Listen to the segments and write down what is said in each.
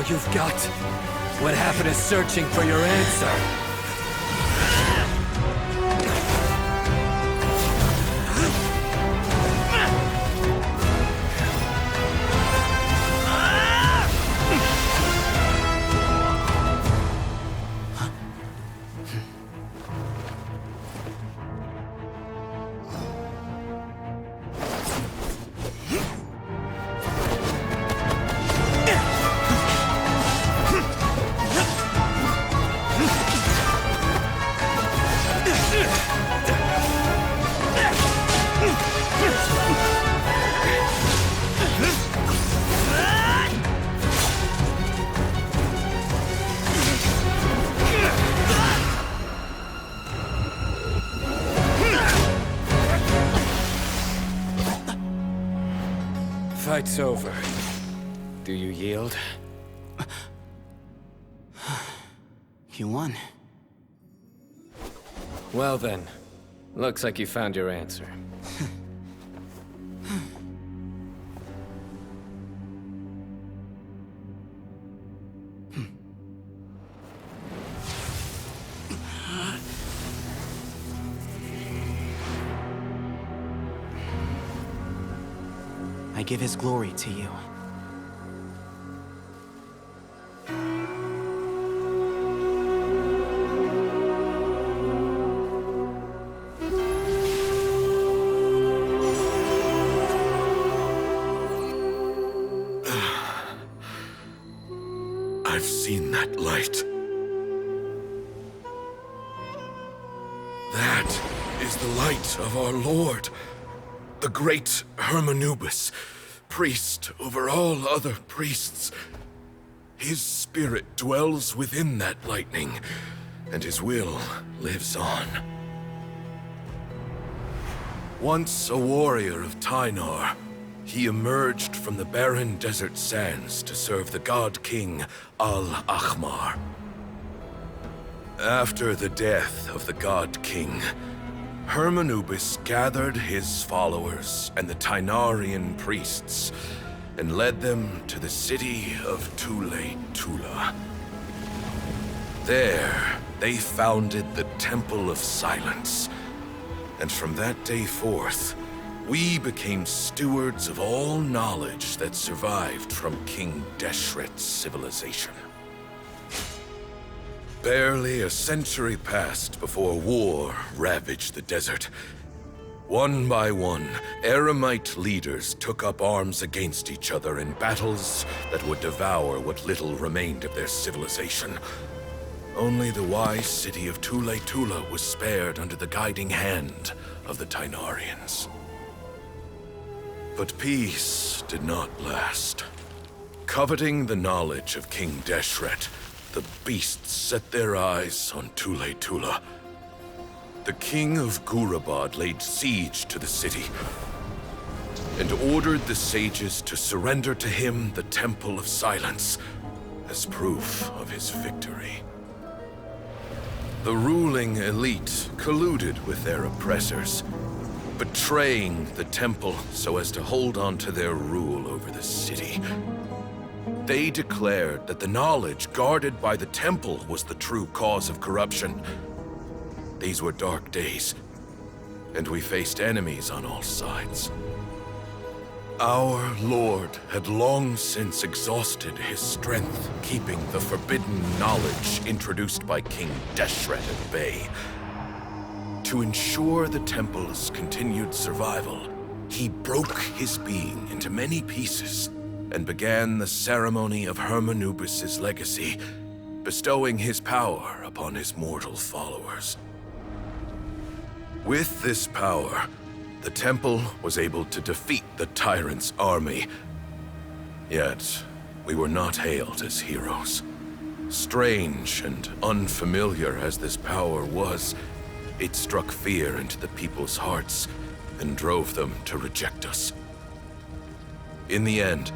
you've got? What happened to searching for your answer? Fight's over. Do you yield? You won. Well then, looks like you found your answer. I give his glory to you. I've seen that light. That is the light of our Lord, the great Hermanubis, priest over all other priests. His spirit dwells within that lightning, and his will lives on. Once a warrior of Tynar, he emerged from the barren desert sands to serve the god king Al-Ahmar. After the death of the god king, Hermanubis gathered his followers and the Tynarian priests and led them to the city of Tule-Tula. There, they founded the Temple of Silence, and from that day forth, we became stewards of all knowledge that survived from King Deshret's civilization. Barely a century passed before war ravaged the desert. One by one, Eremite leaders took up arms against each other in battles that would devour what little remained of their civilization. Only the wise city of Tule-Tula was spared under the guiding hand of the Tynarians. But peace did not last. Coveting the knowledge of King Deshret, the beasts set their eyes on Tule-Tula. The king of Gurabad laid siege to the city and ordered the sages to surrender to him the Temple of Silence as proof of his victory. The ruling elite colluded with their oppressors, betraying the temple so as to hold on to their rule over the city. They declared that the knowledge guarded by the temple was the true cause of corruption. These were dark days, and we faced enemies on all sides. Our Lord had long since exhausted his strength, keeping the forbidden knowledge introduced by King Deshret at bay. To ensure the temple's continued survival, he broke his being into many pieces and began the ceremony of Hermanubis' legacy, bestowing his power upon his mortal followers. With this power, the temple was able to defeat the tyrant's army. Yet, we were not hailed as heroes. Strange and unfamiliar as this power was, it struck fear into the people's hearts and drove them to reject us. In the end,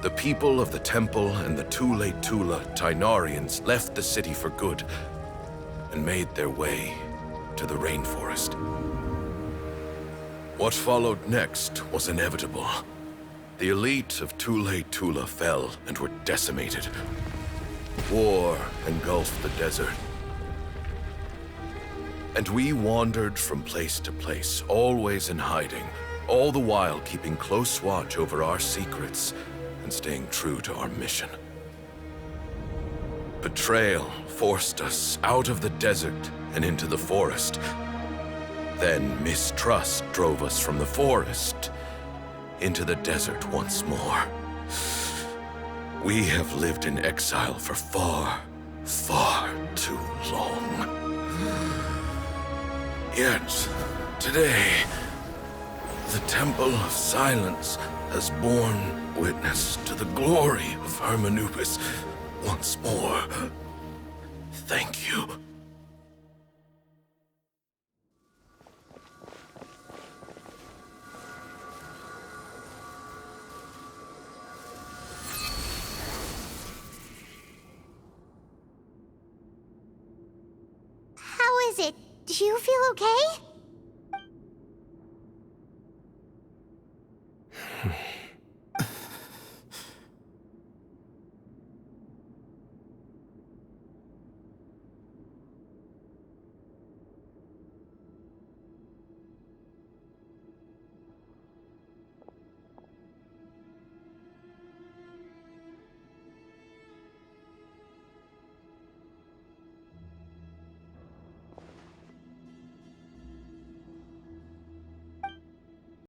the people of the temple and the Tule-Tula Tynarians left the city for good and made their way to the rainforest. What followed next was inevitable, The elite of Tula fell and were decimated. War engulfed the desert. And we wandered from place to place, always in hiding, all the while keeping close watch over our secrets and staying true to our mission. Betrayal forced us out of the desert and into the forest. Then mistrust drove us from the forest into the desert once more. We have lived in exile for far, far too long. Yet, today, the Temple of Silence has borne witness to the glory of Hermanubis once more. Thank you. How is it? Do you feel okay?